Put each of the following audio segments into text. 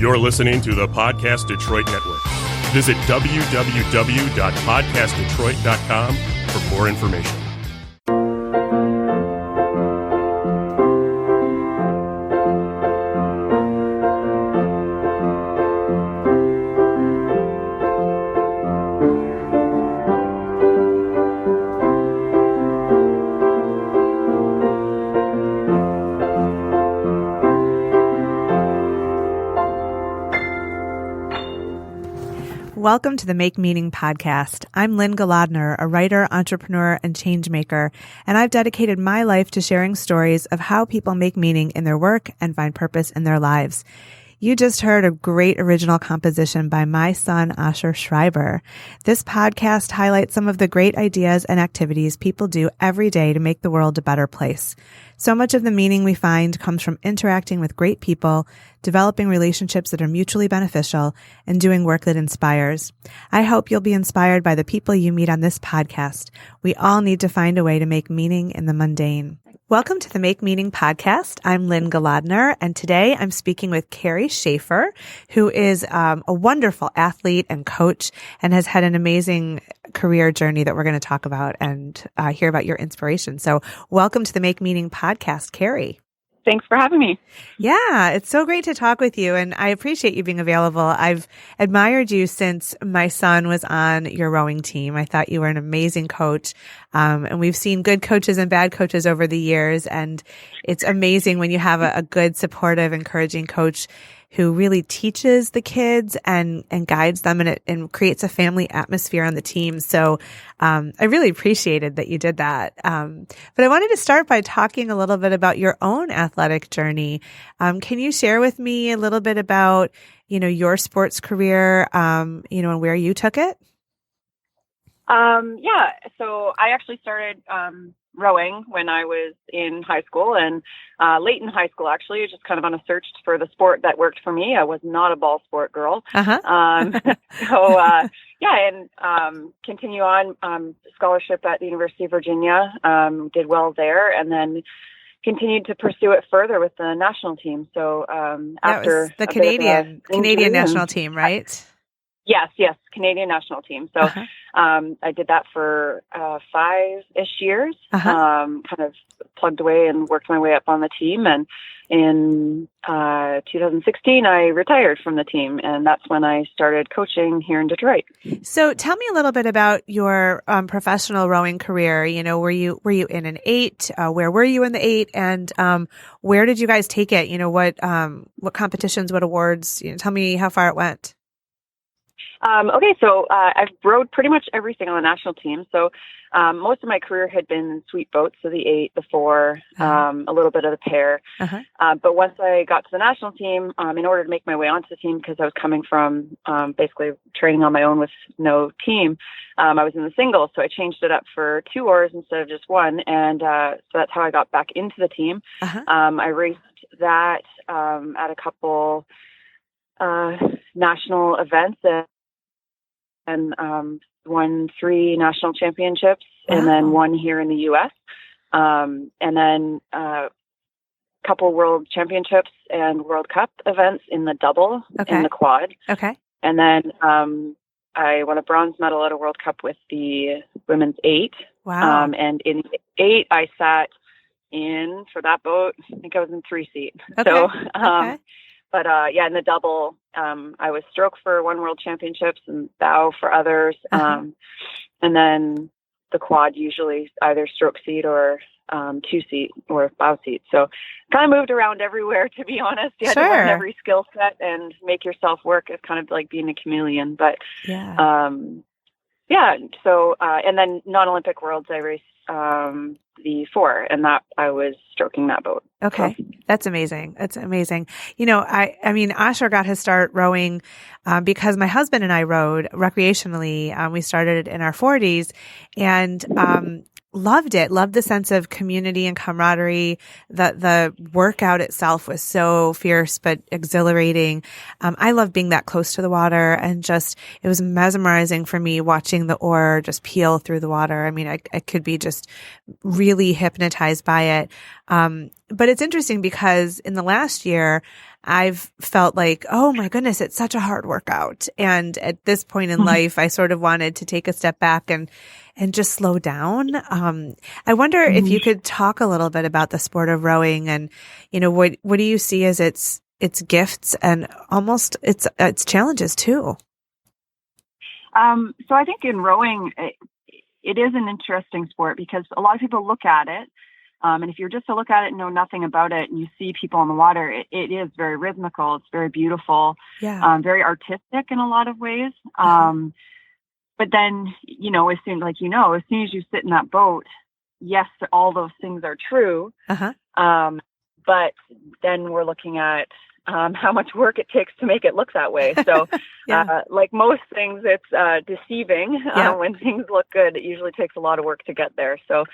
You're listening to the Podcast Detroit Network. Visit www.podcastdetroit.com for more information. Welcome to the Make Meaning podcast. I'm Lynn Galadner, a writer, entrepreneur, and change maker, and I've dedicated my life to sharing stories of how people make meaning in their work and find purpose in their lives. You just heard a great original composition by my son, Asher Schreiber. This podcast highlights some of the great ideas and activities people do every day to make the world a better place. So much of the meaning we find comes from interacting with great people, developing relationships that are mutually beneficial, and doing work that inspires. I hope you'll be inspired by the people you meet on this podcast. We all need to find a way to make meaning in the mundane. Welcome to the Make Meaning podcast. I'm Lynn Galadner, and today I'm speaking with Kerry Shaffer, who is a wonderful athlete and coach and has had an amazing career journey that we're going to talk about and hear about your inspiration. So welcome to the Make Meaning podcast, Kerry. Thanks for having me. Yeah, it's so great to talk with you, and I appreciate you being available. I've admired you since my son was on your rowing team. I thought you were an amazing coach, and we've seen good coaches and bad coaches over the years, and it's amazing when you have a good, supportive, encouraging coach who really teaches the kids and guides them, and creates a family atmosphere on the team. So I really appreciated that you did that. But I wanted to start by talking a little bit about your own athletic journey. Can you share with me a little bit about, your sports career, and where you took it? Yeah. So I actually started rowing when I was in high school, and late in high school, actually, just kind of on a search for the sport that worked for me. I was not a ball sport girl. Continue on scholarship at the University of Virginia, did well there, and then continued to pursue it further with the national team. So after the Canadian national team, right? Yes, Canadian national team. So I did that for 5-ish years, kind of plugged away and worked my way up on the team. And in 2016, I retired from the team, and that's when I started coaching here in Detroit. So tell me a little bit about your professional rowing career. Were you in an 8? Where were you in the 8? And where did you guys take it? What competitions, what awards? Tell me how far it went. So I've rowed pretty much everything on the national team. So most of my career had been sweet boats, so the 8, the 4, a little bit of the pair. But once I got to the national team, in order to make my way onto the team, because I was coming from basically training on my own with no team, I was in the singles. So I changed it up for 2 oars instead of just 1. And so that's how I got back into the team. I raced that at a couple national events and won 3 national championships, and then 1 here in the U.S., and then a couple world championships and World Cup events in the double and the quad. And then I won a bronze medal at a World Cup with the women's 8. And in the 8, I sat in, for that boat, I think I was in 3 seat. But in the double, I was stroke for 1 world championships and bow for others. And then the quad, usually either stroke seat or 2 seat or bow seat. So kind of moved around everywhere, to be honest. You had to learn every skill set and make yourself work. It's kind of like being a chameleon. But so and then non-Olympic worlds, I raced the 4, and that I was stroking that boat. So. That's amazing. That's amazing. I mean, Asher got his start rowing because my husband and I rowed recreationally. We started in our 40s, and loved it. Loved the sense of community and camaraderie. The workout itself was so fierce but exhilarating. I love being that close to the water, and just it was mesmerizing for me watching the oar just peel through the water. I mean, I could be just really hypnotized by it. But it's interesting because in the last year, I've felt like, oh my goodness, it's such a hard workout. And at this point in life, I sort of wanted to take a step back and just slow down. I wonder if you could talk a little bit about the sport of rowing and, what do you see as its gifts and almost its challenges too? So I think in rowing, it is an interesting sport because a lot of people look at it. And if you're just to look at it and know nothing about it and you see people in the water, it is very rhythmical. It's very beautiful, very artistic in a lot of ways. But then, as soon as you sit in that boat, yes, all those things are true. But then we're looking at how much work it takes to make it look that way. So like most things, it's deceiving. When things look good, it usually takes a lot of work to get there. So,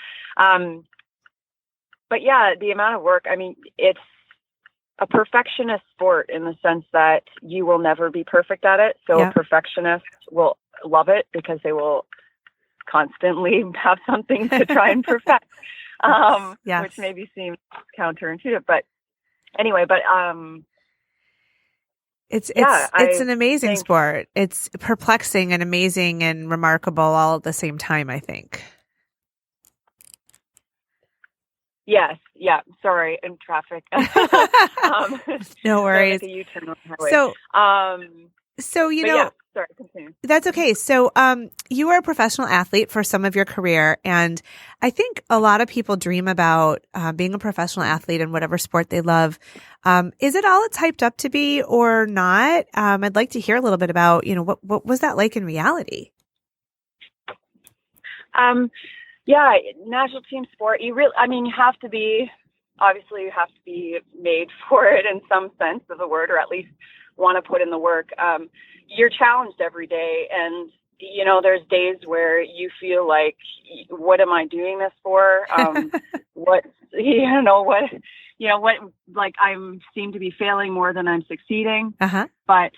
but yeah, the amount of work, it's a perfectionist sport in the sense that you will never be perfect at it. So a perfectionist will love it because they will constantly have something to try and perfect, which maybe seems counterintuitive, but anyway, it's an amazing sport. It's perplexing and amazing and remarkable all at the same time, I think. Yes. Yeah. Sorry. In traffic. No worries. Like a U-turn on the highway. Sorry, continue. That's okay. So, you were a professional athlete for some of your career, and I think a lot of people dream about being a professional athlete in whatever sport they love. Is it all it's hyped up to be or not? I'd like to hear a little bit about, what was that like in reality? National team sport, you have to be made for it in some sense of the word, or at least want to put in the work. You're challenged every day, and there's days where you feel like, what am I doing this for? Like I seem to be failing more than I'm succeeding. But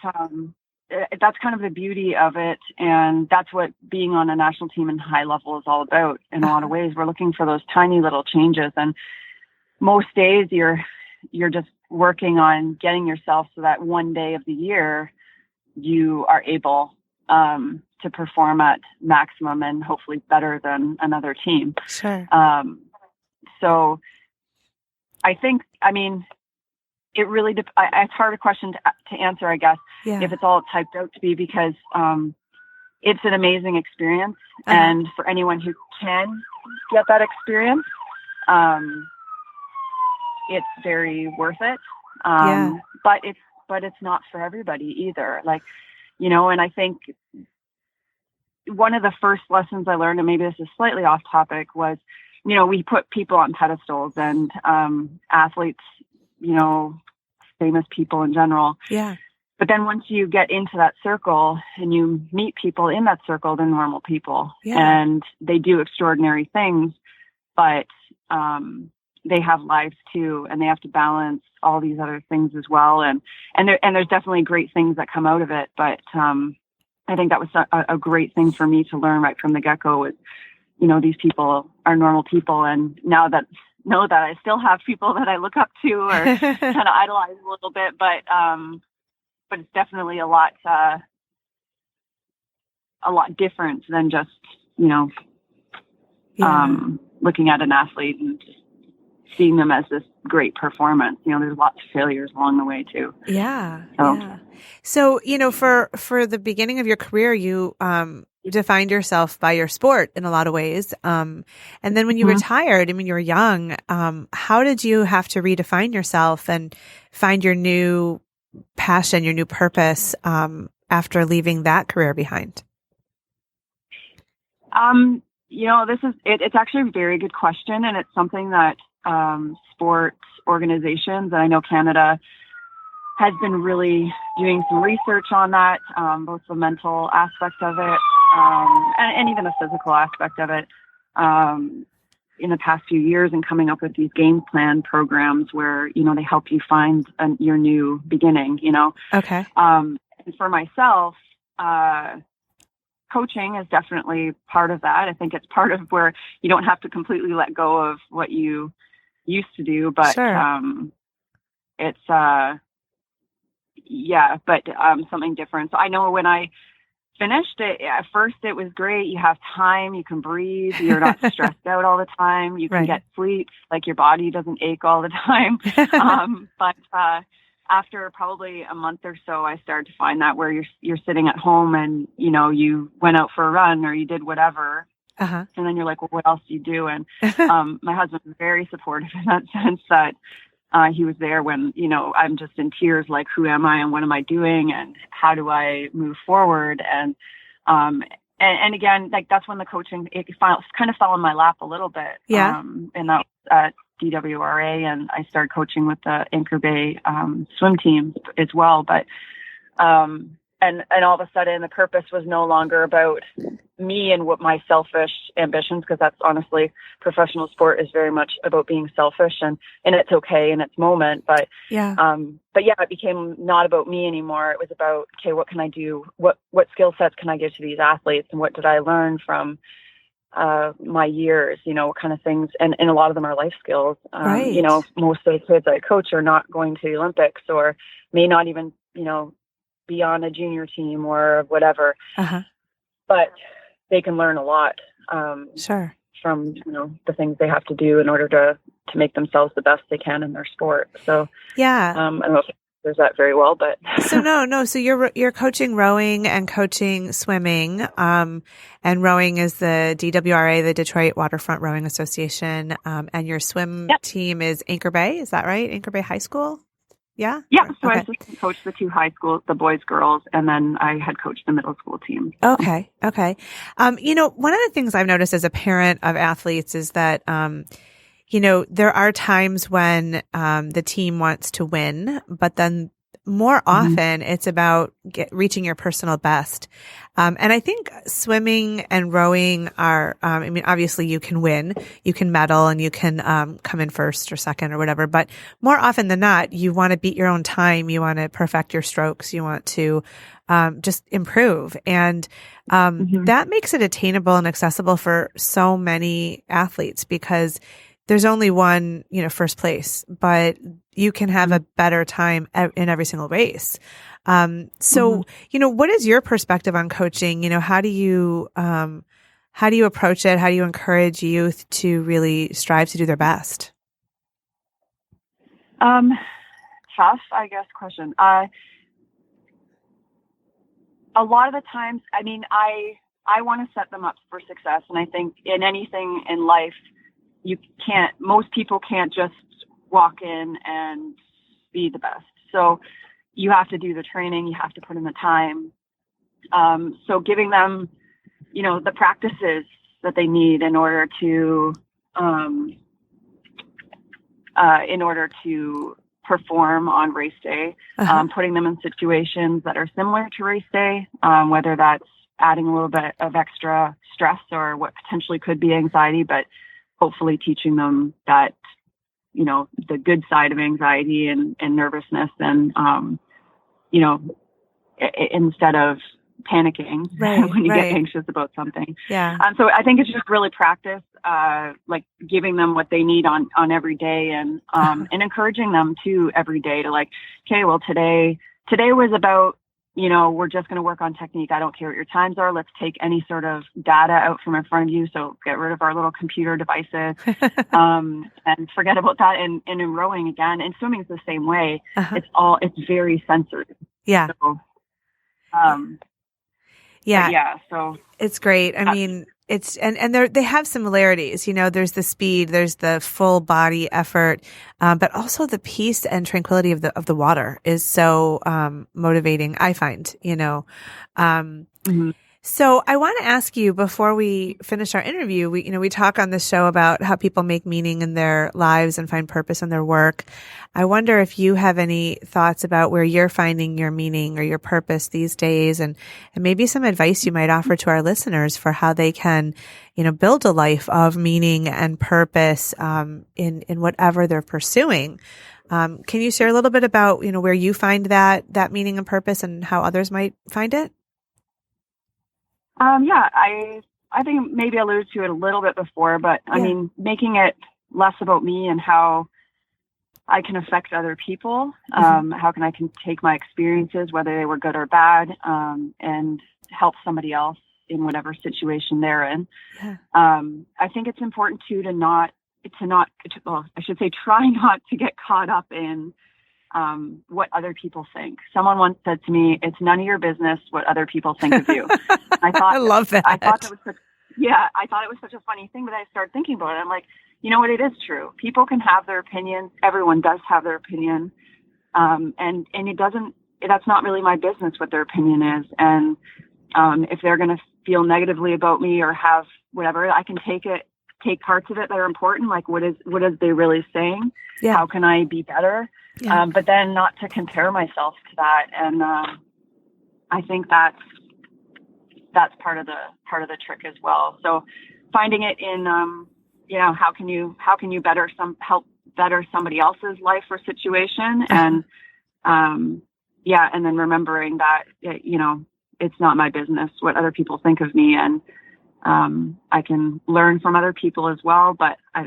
that's kind of the beauty of it, and that's what being on a national team in high level is all about. In a lot of ways, we're looking for those tiny little changes, and most days you're just working on getting yourself so that one day of the year you are able to perform at maximum and hopefully better than another team. Sure. So I think, it really, it's a hard question to answer, I guess, if it's all it's hyped out to be, because it's an amazing experience. And for anyone who can get that experience, it's very worth it. But it's not for everybody either. And I think one of the first lessons I learned, and maybe this is slightly off topic, was, we put people on pedestals and athletes, famous people in general. Yeah. But then once you get into that circle and you meet people in that circle, they're normal people. Yeah. And they do extraordinary things, but they have lives too, and they have to balance all these other things as well. And there's definitely great things that come out of it. But I think that was a great thing for me to learn right from the get-go was, these people are normal people. And now that I still have people that I look up to or kind of idolize a little bit, but it's definitely a lot different than just, looking at an athlete and just seeing them as this great performance. There's lots of failures along the way too. Yeah. So, for the beginning of your career, you defined yourself by your sport in a lot of ways. And then when you retired, you were young, how did you have to redefine yourself and find your new passion, your new purpose, after leaving that career behind? It's actually a very good question. And it's something that, sports organizations, and I know Canada has been really doing some research on that, both the mental aspect of it, and even the physical aspect of it, in the past few years, and coming up with these game plan programs where, they help you find your new beginning, Okay. And for myself, coaching is definitely part of that. I think it's part of where you don't have to completely let go of what you used to do, but sure. yeah, but something different. So I know when I finished it, at first it was great. You have time, you can breathe, you're not stressed out all the time, you can Right. get sleep, like your body doesn't ache all the time. But after probably a month or so, I started to find that where you're sitting at home and, you know, you went out for a run or you did whatever. Uh-huh. And then you're like, well, what else do you do? And my husband was very supportive in that sense that he was there when, you know, I'm just in tears, like, who am I and what am I doing and how do I move forward? And again, like, that's when the coaching, it kind of fell in my lap a little bit. Yeah. And that was at DWRA, and I started coaching with the Anchor Bay swim team as well. But and all of a sudden the purpose was no longer about me and what my selfish ambitions, because that's honestly, professional sport is very much about being selfish, and it's okay in its moment. But Yeah. It became not about me anymore. It was about, okay, what can I do? What skill sets can I give to these athletes? And what did I learn from my years, you know, what kind of things, and a lot of them are life skills. Right. You know, most of the kids I coach are not going to the Olympics or may not even, you know, be on a junior team or whatever. Uh-huh. But they can learn a lot Sure. from, you know, the things they have to do in order to make themselves the best they can in their sport. So Yeah. I don't know if there's that very well, but So no. So you're coaching rowing and coaching swimming. And rowing is the DWRA, the Detroit Waterfront Rowing Association. And your swim team is Anchor Bay. Is that right? Anchor Bay High School? Yeah. Yeah. So Okay. I assistant coached the two high schools, the boys, girls, and then I had coached the middle school team. Okay. You know, one of the things I've noticed as a parent of athletes is that, you know, there are times when the team wants to win, but then more often it's about reaching your personal best. And I think swimming and rowing are, I mean, obviously you can win, you can medal, and you can come in first or second or whatever. But more often than not, you want to beat your own time. You want to perfect your strokes. You want to just improve. And that makes it attainable and accessible for so many athletes, because there's only one, you know, first place, but you can have a better time in every single race. So, you know, what is your perspective on coaching? You know, how do you approach it? How do you encourage youth to really strive to do their best? Tough, I guess, question. A lot of the times, I mean, I want to set them up for success. And I think in anything in life, most people can't just walk in and be the best. So you have to do the training, you have to put in the time. So giving them, you know, the practices that they need in order to perform on race day, putting them in situations that are similar to race day, whether that's adding a little bit of extra stress or what potentially could be anxiety, but hopefully teaching them that, you know, the good side of anxiety and nervousness, and, you know, instead of panicking when you get anxious about something. Yeah. So I think it's just really practice, like giving them what they need on every day, and encouraging them to every day to, like, okay, well, today was about, you know, we're just going to work on technique. I don't care what your times are. Let's take any sort of data out from in front of you. So get rid of our little computer devices, and forget about that. And in rowing again, and swimming is the same way. It's very sensory. Yeah. So, so it's great. I mean, it's, and they have similarities, you know, there's the speed, there's the full body effort, but also the peace and tranquility of the water is so, motivating, I find, you know. So I want to ask you, before we finish our interview, we talk on this show about how people make meaning in their lives and find purpose in their work. I wonder if you have any thoughts about where you're finding your meaning or your purpose these days, and maybe some advice you might offer to our listeners for how they can, you know, build a life of meaning and purpose, in whatever they're pursuing. Can you share a little bit about, you know, where you find that meaning and purpose and how others might find it? I think maybe I alluded to it a little bit before, but I mean, making it less about me and how I can affect other people, how I can take my experiences, whether they were good or bad, and help somebody else in whatever situation they're in. Yeah. I think it's important too try not to get caught up in what other people think. Someone once said to me, "It's none of your business what other people think of you." I love that. I thought it was such a funny thing, but I started thinking about it. I'm like, you know what? It is true. People can have their opinions. Everyone does have their opinion. And that's not really my business what their opinion is. And if they're going to feel negatively about me or have whatever, I can take parts of it that are important. Like what is they really saying? Yeah. How can I be better? Yeah. But then not to compare myself to that. And I think that's part of the trick as well. So finding it in, how can you help better somebody else's life or situation, and and then remembering that it's not my business what other people think of me, and I can learn from other people as well, but I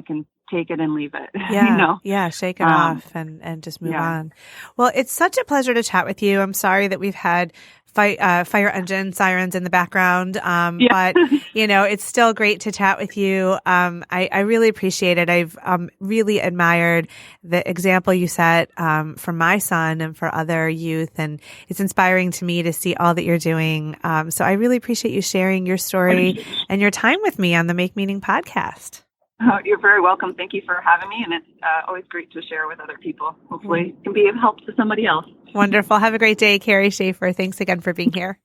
can take it and leave it. Yeah. Yeah. Shake it off and just move on. Well, it's such a pleasure to chat with you. I'm sorry that we've had fire engine sirens in the background. But it's still great to chat with you. I really appreciate it. I've really admired the example you set for my son and for other youth. And it's inspiring to me to see all that you're doing. So I really appreciate you sharing your story and your time with me on the Make Meaning podcast. Oh, you're very welcome. Thank you for having me. And it's always great to share with other people. Hopefully it can be of help to somebody else. Wonderful. Have a great day, Kerry Shaffer. Thanks again for being here.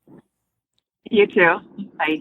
You too. Bye.